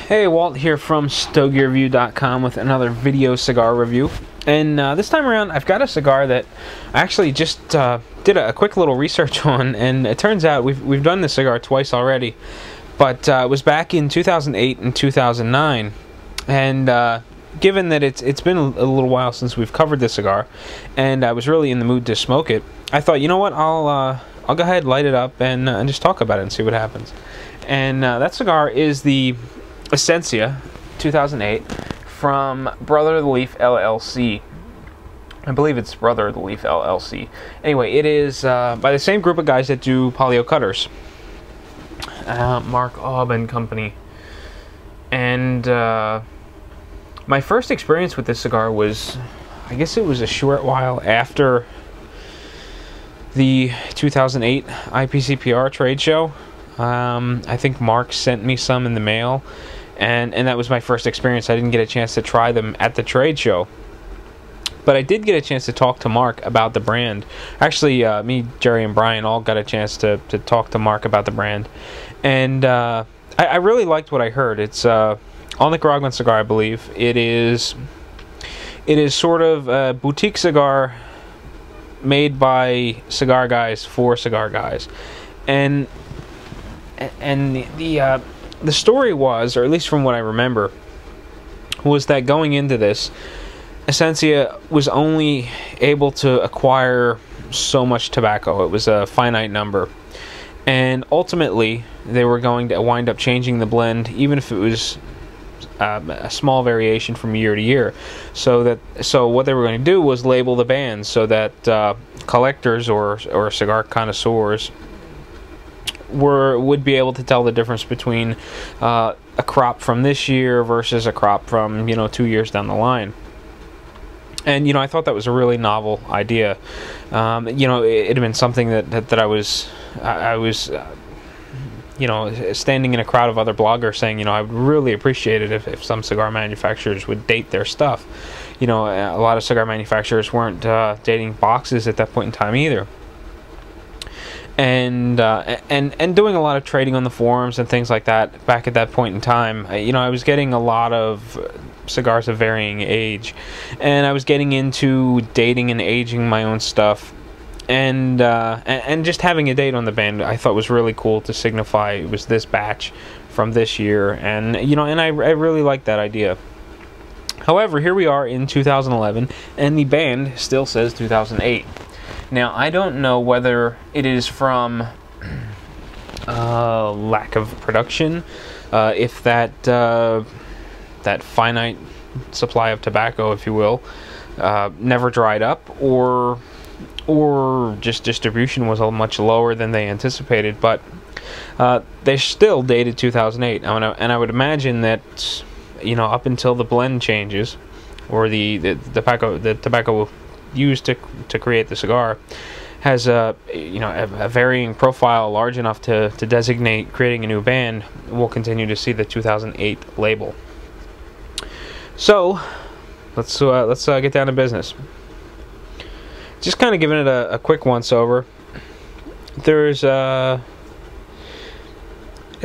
Hey, Walt here from StoGearReview.com with another video cigar review. And this time around, I've got a cigar that I actually just did a quick little research on, and it turns out we've done this cigar twice already. But it was back in 2008 and 2009, and given that it's been a little while since we've covered this cigar, and I was really in the mood to smoke it, I thought, you know what, I'll go ahead, light it up, and just talk about it and see what happens. And that cigar is the Esencia 2008 from Brother of the Leaf LLC. I believe it's Brother of the Leaf LLC. Anyway, it is by the same group of guys that do Palio cutters, Mark Aub and Company. And my first experience with this cigar was, I guess it was a short while after the 2008 IPCPR trade show. I think Mark sent me some in the mail, and that was my first experience. I didn't get a chance to try them at the trade show, but I did get a chance to talk to Mark about the brand. Actually, me, Jerry, and Brian all got a chance to talk to Mark about the brand, and I really liked what I heard. It's on the Nicaraguan cigar, I believe. It is sort of a boutique cigar made by cigar guys for cigar guys, and the story was, or at least from what I remember, was that going into this, Esencia was only able to acquire so much tobacco. It was a finite number, and ultimately they were going to wind up changing the blend, even if it was a small variation from year to year. So what they were going to do was label the bands so that collectors or cigar connoisseurs would be able to tell the difference between a crop from this year versus a crop from 2 years down the line. And I thought that was a really novel idea. It had been something that I was standing in a crowd of other bloggers saying, I would really appreciate it if some cigar manufacturers would date their stuff. A lot of cigar manufacturers weren't dating boxes at that point in time either. And doing a lot of trading on the forums and things like that back at that point in time, I was getting a lot of cigars of varying age, and I was getting into dating and aging my own stuff, and just having a date on the band I thought was really cool to signify it was this batch from this year, and I really liked that idea. However, here we are in 2011, and the band still says 2008. Now, I don't know whether it is from lack of production, if that finite supply of tobacco, if you will, never dried up, or just distribution was much lower than they anticipated. But they still dated 2008, and I would imagine that up until the blend changes, or the tobacco used to create the cigar has a varying profile large enough to designate creating a new band, we'll continue to see the 2008 label. So let's get down to business. Just kind of giving it a quick once over. There's it's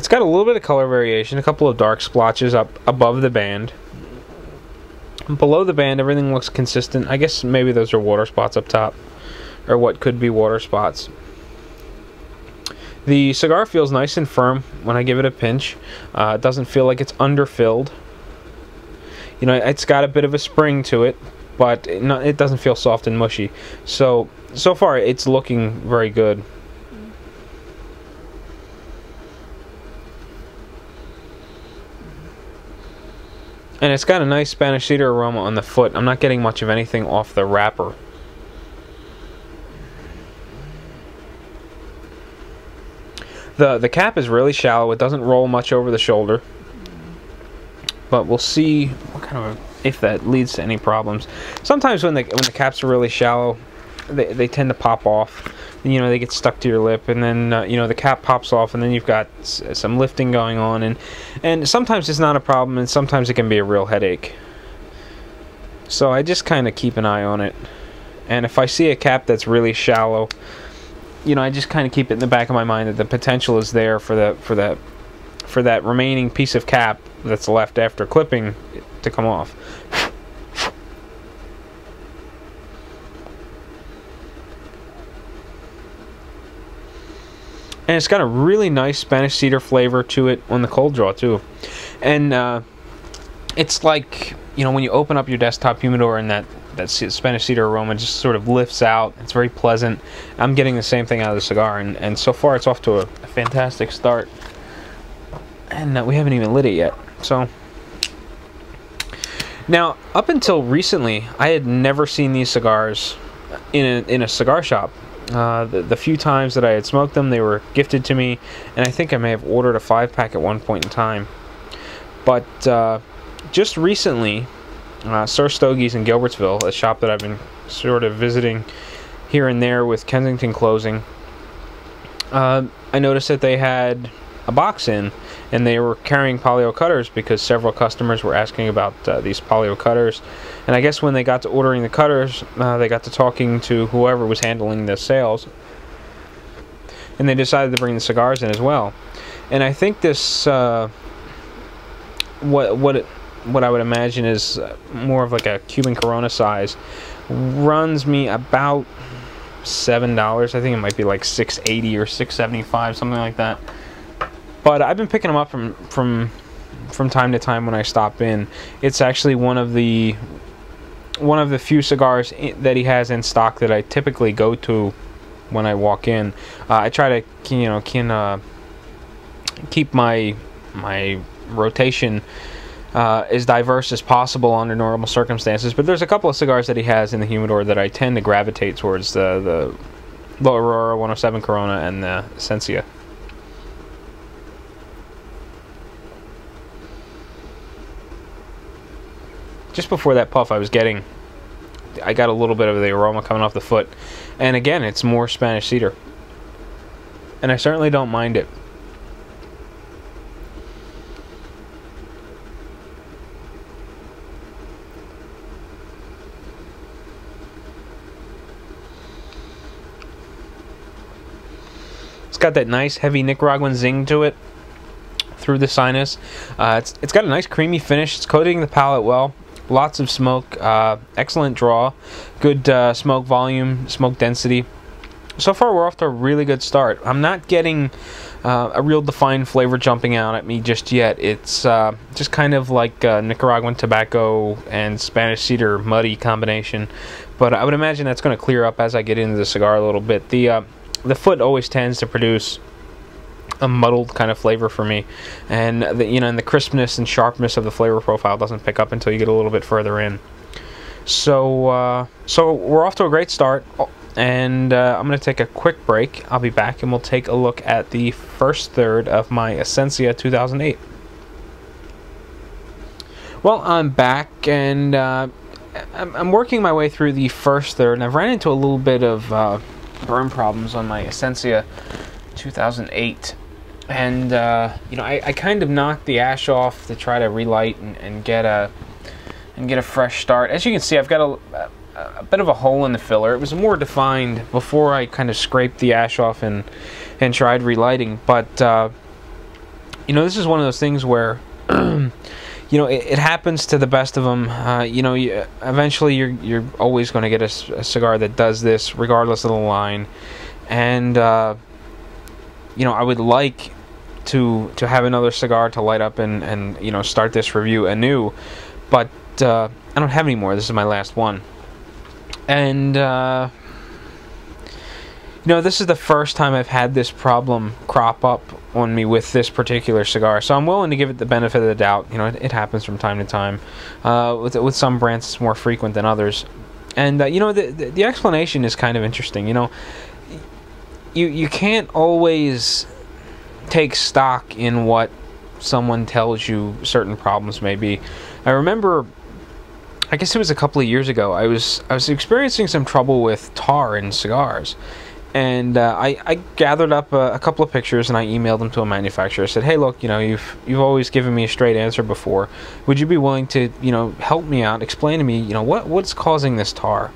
got a little bit of color variation, a couple of dark splotches up above the band. Below the band, everything looks consistent. I guess maybe those are water spots up top, or what could be water spots. The cigar feels nice and firm when I give it a pinch. It doesn't feel like it's underfilled. It's got a bit of a spring to it, but it doesn't feel soft and mushy. So far, it's looking very good. And it's got a nice Spanish cedar aroma on the foot. I'm not getting much of anything off the wrapper. The cap is really shallow. It doesn't roll much over the shoulder. But we'll see what kind of if that leads to any problems. Sometimes when the caps are really shallow, they tend to pop off. They get stuck to your lip, and then the cap pops off, and then you've got some lifting going on, and sometimes it's not a problem, and sometimes it can be a real headache. So I just kind of keep an eye on it, and if I see a cap that's really shallow, I just kind of keep it in the back of my mind that the potential is there for that remaining piece of cap that's left after clipping to come off. And it's got a really nice Spanish cedar flavor to it on the cold draw too. And it's like, you know, when you open up your desktop humidor and that Spanish cedar aroma just sort of lifts out. It's very pleasant. I'm getting the same thing out of the cigar, and so far it's off to a fantastic start. And we haven't even lit it yet. So now, up until recently, I had never seen these cigars in a cigar shop. The few times that I had smoked them, they were gifted to me, and I think I may have ordered a 5-pack at one point in time. But just recently, Sir Stogie's in Gilbertsville, a shop that I've been sort of visiting here and there with Kensington closing, I noticed that they had a box in, and they were carrying polio cutters because several customers were asking about these polio cutters. And I guess when they got to ordering the cutters, they got to talking to whoever was handling the sales, and they decided to bring the cigars in as well. And I think this what I would imagine is more of like a Cuban Corona size runs me about $7. I think it might be like $6.80 or $6.75, something like that. But I've been picking them up from time to time when I stop in. It's actually one of the few cigars that he has in stock that I typically go to when I walk in. I try to keep my rotation as diverse as possible under normal circumstances, but there's a couple of cigars that he has in the humidor that I tend to gravitate towards, the La Aurora 107 Corona and the Esencia. Just before that puff, I got a little bit of the aroma coming off the foot, and again, it's more Spanish cedar, and I certainly don't mind it. It's got that nice heavy Nicaraguan zing to it through the sinus. It's got a nice creamy finish. It's coating the palate well. Lots of smoke, excellent draw, good smoke volume, smoke density. So far we're off to a really good start. I'm not getting a real defined flavor jumping out at me just yet. It's just kind of like Nicaraguan tobacco and Spanish cedar muddy combination, but I would imagine that's going to clear up as I get into the cigar a little bit. The foot always tends to produce a muddled kind of flavor for me, and and the crispness and sharpness of the flavor profile doesn't pick up until you get a little bit further in. So we're off to a great start, and I'm going to take a quick break. I'll be back, and we'll take a look at the first third of my Esencia 2008. Well, I'm back, and I'm working my way through the first third, and I've ran into a little bit of burn problems on my Esencia 2008. And I kind of knocked the ash off to try to relight and get a fresh start. As you can see, I've got a bit of a hole in the filler. It was more defined before I kind of scraped the ash off and tried relighting. But this is one of those things where it happens to the best of them. Eventually you're always going to get a cigar that does this, regardless of the line. And I would like to have another cigar to light up and start this review anew, but I don't have any more. This is my last one, and this is the first time I've had this problem crop up on me with this particular cigar, so I'm willing to give it the benefit of the doubt. It happens from time to time. With some brands it's more frequent than others, and the explanation is kind of interesting. You can't always take stock in what someone tells you certain problems may be. I remember, I guess it was a couple of years ago, I was experiencing some trouble with tar in cigars, and I gathered up a couple of pictures and I emailed them to a manufacturer. I said, hey, look, you've always given me a straight answer before. Would you be willing to help me out, explain to me what's causing this tar?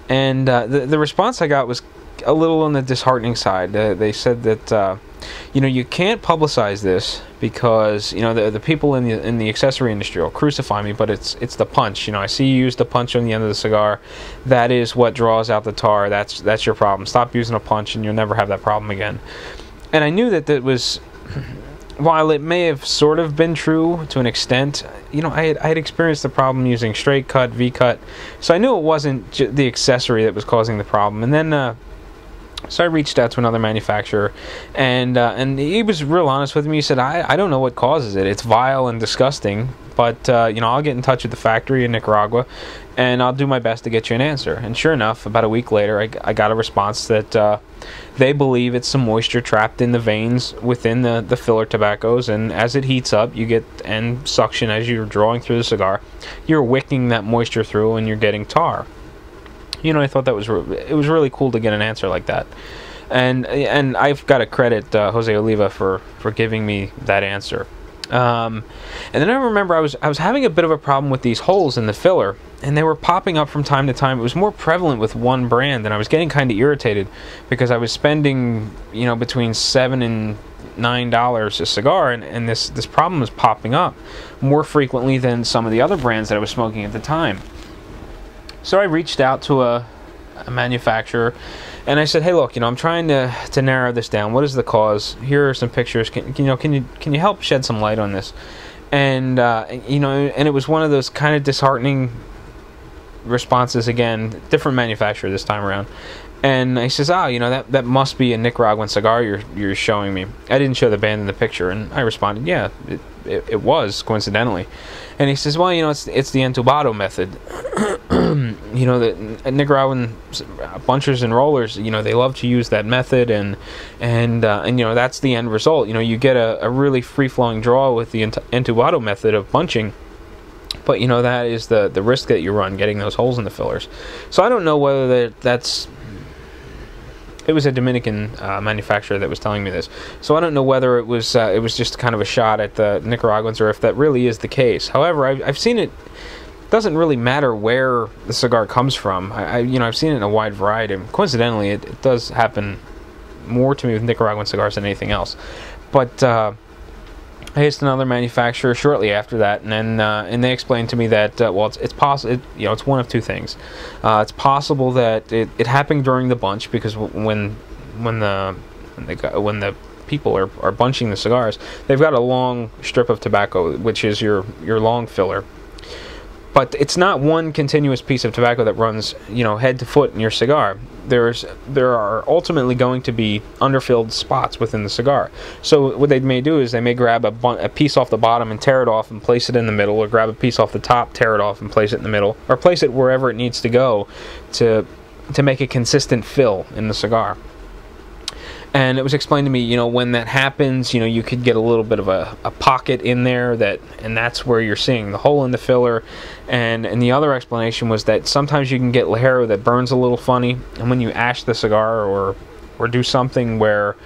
And the response I got was a little on the disheartening side. They said that you know, you can't publicize this because, you know, the people in the accessory industry will crucify me, but it's the punch. You know, I see you use the punch on the end of the cigar. That is what draws out the tar. That's your problem. Stop using a punch and you'll never have that problem again. And I knew that was, while it may have sort of been true to an extent, you know, I had experienced the problem using straight cut, V-cut, so I knew it wasn't the accessory that was causing the problem. And then so I reached out to another manufacturer, and he was real honest with me. He said, I don't know what causes it. It's vile and disgusting, but you know, I'll get in touch with the factory in Nicaragua, and I'll do my best to get you an answer. And sure enough, about a week later, I got a response that they believe it's some moisture trapped in the veins within the filler tobaccos, and as it heats up, you get, and suction as you're drawing through the cigar, you're wicking that moisture through and you're getting tar. You know, I thought that was it was really cool to get an answer like that, and I've got to credit Jose Oliva for giving me that answer. And then I remember I was having a bit of a problem with these holes in the filler, and they were popping up from time to time. It was more prevalent with one brand, and I was getting kind of irritated because I was spending, you know, between $7 and $9 a cigar, and this problem was popping up more frequently than some of the other brands that I was smoking at the time. So I reached out to a manufacturer, and I said, "Hey, look, you know, I'm trying to narrow this down. What is the cause? Here are some pictures. Can you help shed some light on this?" And you know, and it was one of those kind of disheartening responses. Again, different manufacturer this time around. And he says, "Oh, you know, that must be a Nicaraguan cigar you're showing me." I didn't show the band in the picture, and I responded, "Yeah, it was, coincidentally." And he says, "Well, you know, it's the entubado method." You know, the Nicaraguan bunchers and rollers, you know, they love to use that method, and you know, that's the end result. You know, you get a really free-flowing draw with the entubado method of bunching. But, you know, that is the risk that you run, getting those holes in the fillers. So I don't know whether that's... It was a Dominican manufacturer that was telling me this. So I don't know whether it was just kind of a shot at the Nicaraguans, or if that really is the case. However, I've seen it... doesn't really matter where the cigar comes from. You know, I've seen it in a wide variety. And coincidentally, it does happen more to me with Nicaraguan cigars than anything else. But I asked another manufacturer shortly after that, and then and they explained to me that well, it's possible. You know, it's one of two things. It's possible that it happened during the bunch, because when the people are bunching the cigars, they've got a long strip of tobacco, which is your long filler. But it's not one continuous piece of tobacco that runs, you know, head to foot in your cigar. There are ultimately going to be underfilled spots within the cigar. So what they may do is they may grab a piece off the bottom and tear it off and place it in the middle, or grab a piece off the top, tear it off and place it in the middle, or place it wherever it needs to go to make a consistent fill in the cigar. And it was explained to me, you know, when that happens, you know, you could get a little bit of a pocket in there, and that's where you're seeing the hole in the filler. And the other explanation was that sometimes you can get Ligero that burns a little funny, and when you ash the cigar or do something where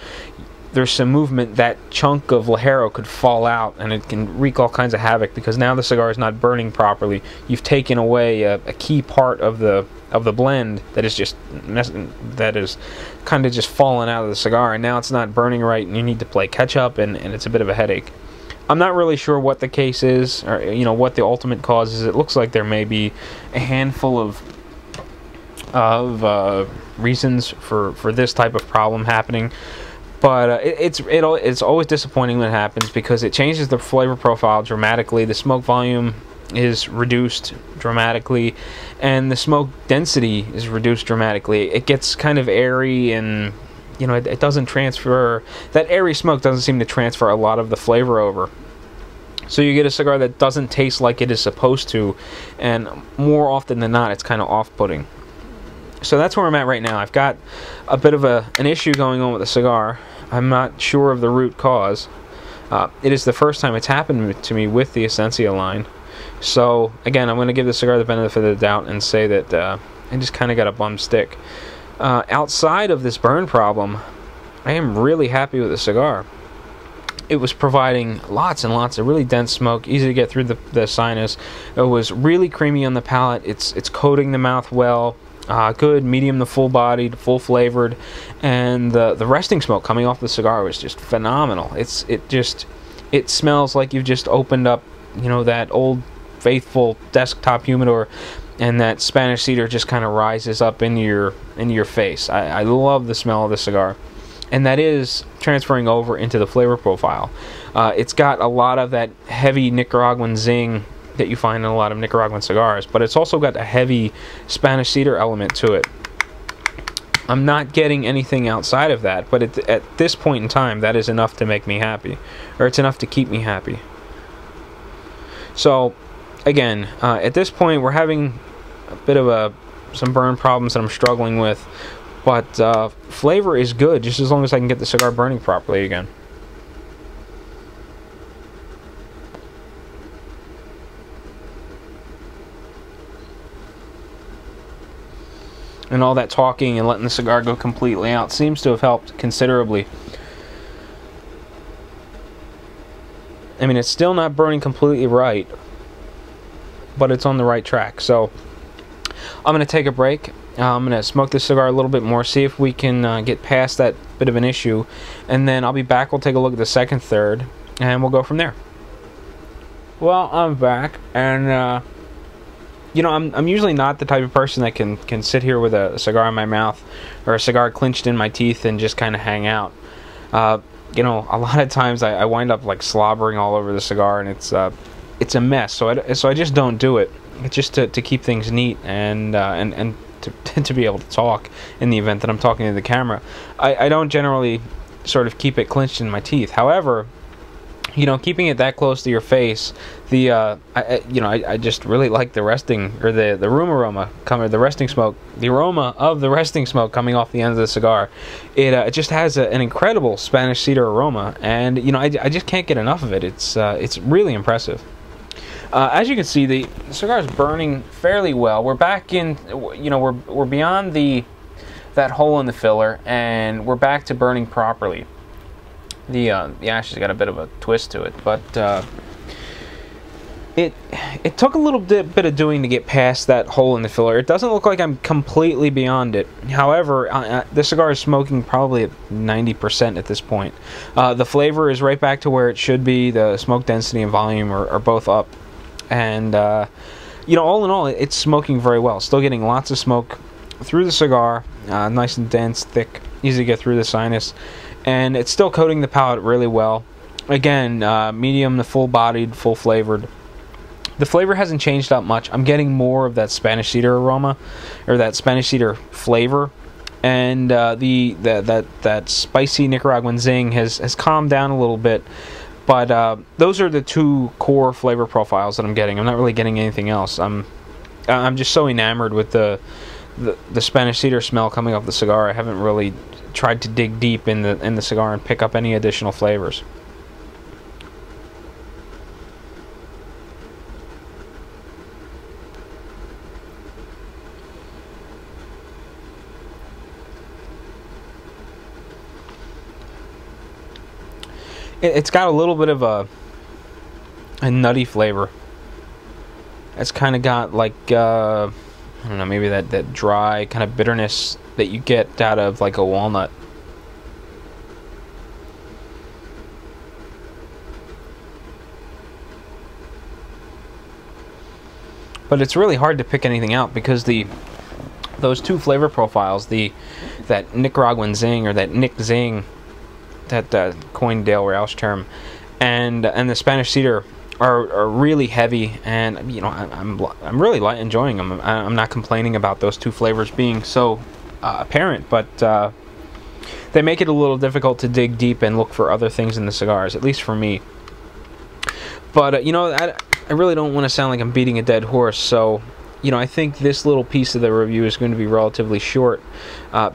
there's some movement, that chunk of Ligero could fall out, and it can wreak all kinds of havoc, because now the cigar is not burning properly. You've taken away a key part of the blend that is kind of just falling out of the cigar, and now it's not burning right, and you need to play catch up, and it's a bit of a headache. I'm not really sure what the case is, or you know, what the ultimate cause is. It looks like there may be a handful of reasons for this type of problem happening. But it's always disappointing when it happens, because it changes the flavor profile dramatically. The smoke volume is reduced dramatically, and the smoke density is reduced dramatically. It gets kind of airy, and you know, it doesn't transfer. That airy smoke doesn't seem to transfer a lot of the flavor over. So you get a cigar that doesn't taste like it is supposed to, and more often than not, it's kind of off-putting. So that's where I'm at right now. I've got a bit of an issue going on with the cigar. I'm not sure of the root cause. It is the first time it's happened to me with the Esencia line. So again, I'm going to give the cigar the benefit of the doubt and say that I just kind of got a bum stick. Outside of this burn problem, I am really happy with the cigar. It was providing lots and lots of really dense smoke, easy to get through the sinus. It was really creamy on the palate. It's coating the mouth well. good, medium to full bodied, full flavored, and the resting smoke coming off the cigar was just phenomenal. It smells like you've just opened up, you know, that old faithful desktop humidor, and that Spanish cedar just kind of rises up into your face. I love the smell of the cigar, and that is transferring over into the flavor profile. It's got a lot of that heavy Nicaraguan zing that you find in a lot of Nicaraguan cigars, but it's also got a heavy Spanish cedar element to it. I'm not getting anything outside of that, but at this point in time, that is enough to make me happy, or it's enough to keep me happy. So, again, at this point, we're having a bit of some burn problems that I'm struggling with, but flavor is good, just as long as I can get the cigar burning properly again. And all that talking and letting the cigar go completely out seems to have helped considerably. I mean, it's still not burning completely right, but it's on the right track. So I'm going to take a break. I'm going to smoke this cigar a little bit more, see if we can get past that bit of an issue, and then I'll be back. We'll take a look at the second third, and we'll go from there. Well, I'm back, and you know, I'm usually not the type of person that can sit here with a cigar in my mouth or a cigar clenched in my teeth and just kind of hang out. You know, a lot of times I wind up like slobbering all over the cigar, and it's a mess. So I just don't do it. It's just to keep things neat and to be able to talk in the event that I'm talking to the camera. I don't generally sort of keep it clenched in my teeth. However, you know, keeping it that close to your face, I just really like the resting, or the room aroma coming, the resting smoke, the aroma of the resting smoke coming off the end of the cigar. It just has an incredible Spanish cedar aroma, and you know, I just can't get enough of it. It's really impressive. As you can see, the cigar is burning fairly well. We're back in, you know, we're beyond that hole in the filler, and we're back to burning properly. The ashes got a bit of a twist to it, but it took a little bit of doing to get past that hole in the filler. It doesn't look like I'm completely beyond it. However, the cigar is smoking probably at 90% at this point. The flavor is right back to where it should be. The smoke density and volume are both up, and you know, all in all, it's smoking very well. Still getting lots of smoke through the cigar, nice and dense, thick, easy to get through the sinus. And it's still coating the palate really well. Again, medium to full-bodied, full-flavored. The flavor hasn't changed that much. I'm getting more of that Spanish cedar aroma, or that Spanish cedar flavor, and that spicy Nicaraguan zing has calmed down a little bit. But those are the two core flavor profiles that I'm getting. I'm not really getting anything else. I'm just so enamored with the Spanish cedar smell coming off the cigar. I haven't really tried to dig deep in the cigar and pick up any additional flavors. It's got a little bit of a nutty flavor. It's kind of got like I don't know, maybe that dry kind of bitterness that you get out of like a walnut. But it's really hard to pick anything out because those two flavor profiles, that Nicaraguan zing, or that Nick zing, that coined Dale Roush term, and the Spanish cedar are really heavy, and you know, I'm really enjoying them. I'm not complaining about those two flavors being so apparent, but they make it a little difficult to dig deep and look for other things in the cigars, at least for me. But you know, I really don't want to sound like I'm beating a dead horse, so you know, I think this little piece of the review is going to be relatively short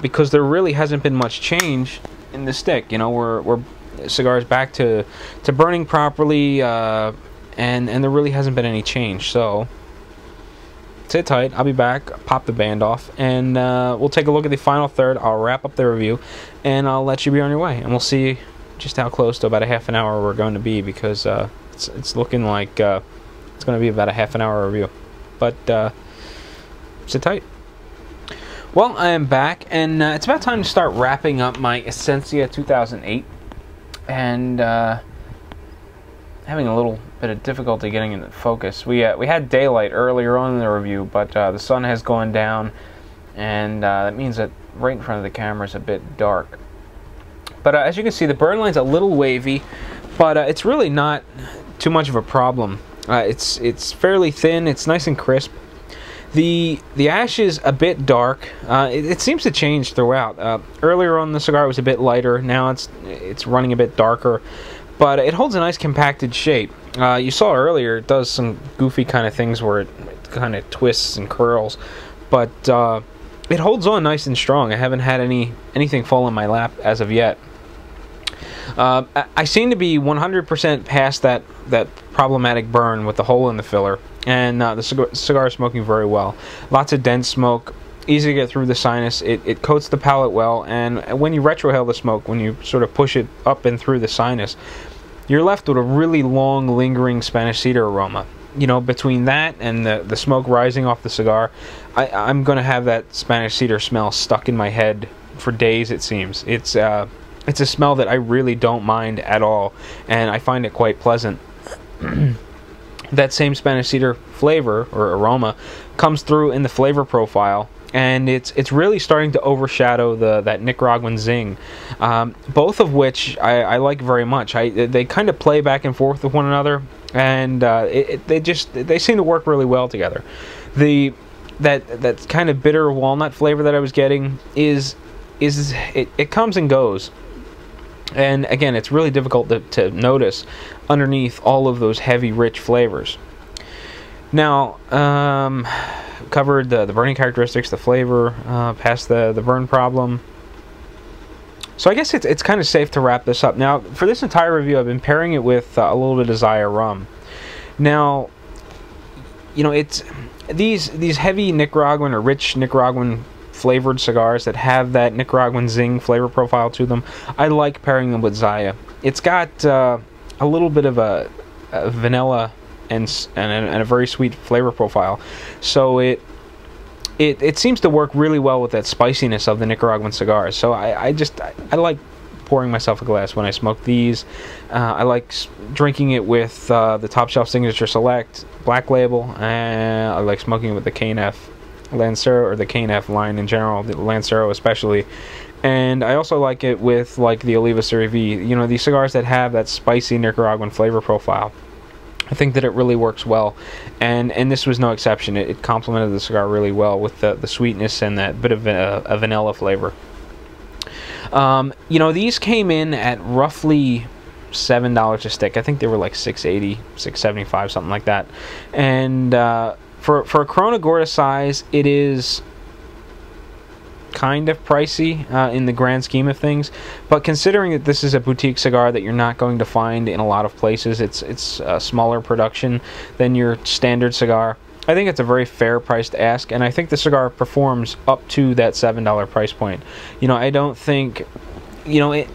because there really hasn't been much change in the stick. You know, we're cigars back to burning properly, and there really hasn't been any change. So sit tight, I'll be back, pop the band off, and we'll take a look at the final third. I'll wrap up the review, and I'll let you be on your way, and we'll see just how close to about a half an hour we're going to be, because it's looking like it's going to be about a half an hour review. But sit tight. Well, I am back, and it's about time to start wrapping up my Esencia 2008, and having a little bit of difficulty getting into focus. We had daylight earlier on in the review, but the sun has gone down, and that means that right in front of the camera is a bit dark. But as you can see, the burn line's a little wavy, but it's really not too much of a problem. It's fairly thin, it's nice and crisp. The ash is a bit dark. It seems to change throughout. Earlier on the cigar it was a bit lighter. Now it's running a bit darker, but it holds a nice compacted shape. You saw earlier it does some goofy kind of things where it kind of twists and curls, but it holds on nice and strong. I haven't had anything fall in my lap as of yet. I seem to be 100% past that problematic burn with the hole in the filler. And the cigar is smoking very well. Lots of dense smoke, easy to get through the sinus. It coats the palate well, and when you retrohale the smoke, when you sort of push it up and through the sinus, you're left with a really long, lingering Spanish cedar aroma. You know, between that and the smoke rising off the cigar, I'm going to have that Spanish cedar smell stuck in my head for days, it seems. It's a smell that I really don't mind at all, and I find it quite pleasant. That same Spanish cedar flavor or aroma comes through in the flavor profile, and it's really starting to overshadow that Nicaraguan zing, both of which I like very much. They kind of play back and forth with one another, and they seem to work really well together. That kind of bitter walnut flavor that I was getting it comes and goes. And again, it's really difficult to notice underneath all of those heavy, rich flavors. Now, covered the burning characteristics, the flavor, past the burn problem. So I guess it's kind of safe to wrap this up. Now, for this entire review, I've been pairing it with a little bit of Zaya rum. Now, you know, it's these heavy Nicaraguan or rich Nicaraguan flavored cigars that have that Nicaraguan zing flavor profile to them. I like pairing them with Zaya. It's got a little bit of a vanilla and a very sweet flavor profile, so it seems to work really well with that spiciness of the Nicaraguan cigars. So I like pouring myself a glass when I smoke these. I like drinking it with the Top Shelf Signature Select Black Label, and I like smoking it with the K&F Lancero, or the K&F line in general, the Lancero especially. And I also like it with like the Oliva Serie V, you know, these cigars that have that spicy Nicaraguan flavor profile. I think that it really works well, and this was no exception. It complemented the cigar really well with the sweetness and that bit of a vanilla flavor. You know, these came in at roughly $7 a stick. I think they were like $6.80, $6.75, something like that. And for a Corona Gorda size, it is kind of pricey in the grand scheme of things, but considering that this is a boutique cigar that you're not going to find in a lot of places, it's a smaller production than your standard cigar, I think it's a very fair price to ask, and I think the cigar performs up to that $7 price point. You know, I don't think, you know,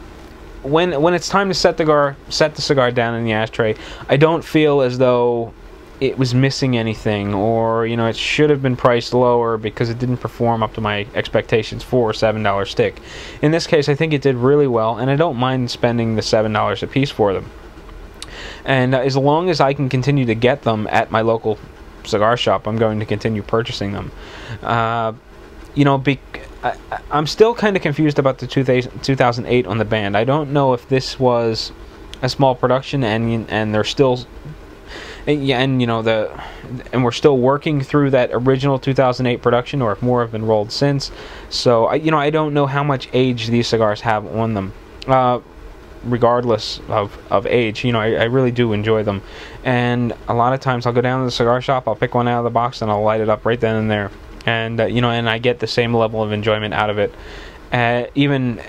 when it's time to set the cigar down in the ashtray, I don't feel as though it was missing anything, or, you know, it should have been priced lower because it didn't perform up to my expectations for a $7 stick. In this case, I think it did really well, and I don't mind spending the $7 a piece for them. And as long as I can continue to get them at my local cigar shop, I'm going to continue purchasing them. You know, I'm still kind of confused about the 2008 on the band. I don't know if this was a small production and they're still... And you know, and we're still working through that original 2008 production, or if more have been rolled since. So I don't know how much age these cigars have on them. Regardless of age, you know, I really do enjoy them, and a lot of times I'll go down to the cigar shop, I'll pick one out of the box, and I'll light it up right then and there, and you know, and I get the same level of enjoyment out of it, even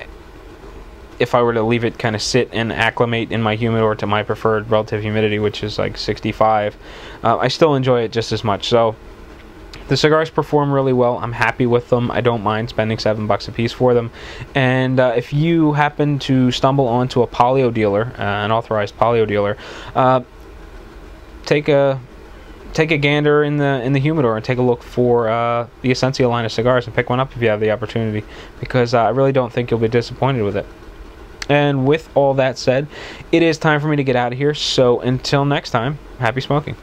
if I were to leave it kind of sit and acclimate in my humidor to my preferred relative humidity, which is like 65, I still enjoy it just as much. So the cigars perform really well. I'm happy with them. I don't mind spending $7 a piece for them. And if you happen to stumble onto a polio dealer, an authorized polio dealer, take a take a gander in the humidor and take a look for the Esencia line of cigars and pick one up if you have the opportunity, because I really don't think you'll be disappointed with it. And with all that said, it is time for me to get out of here. So until next time, happy smoking.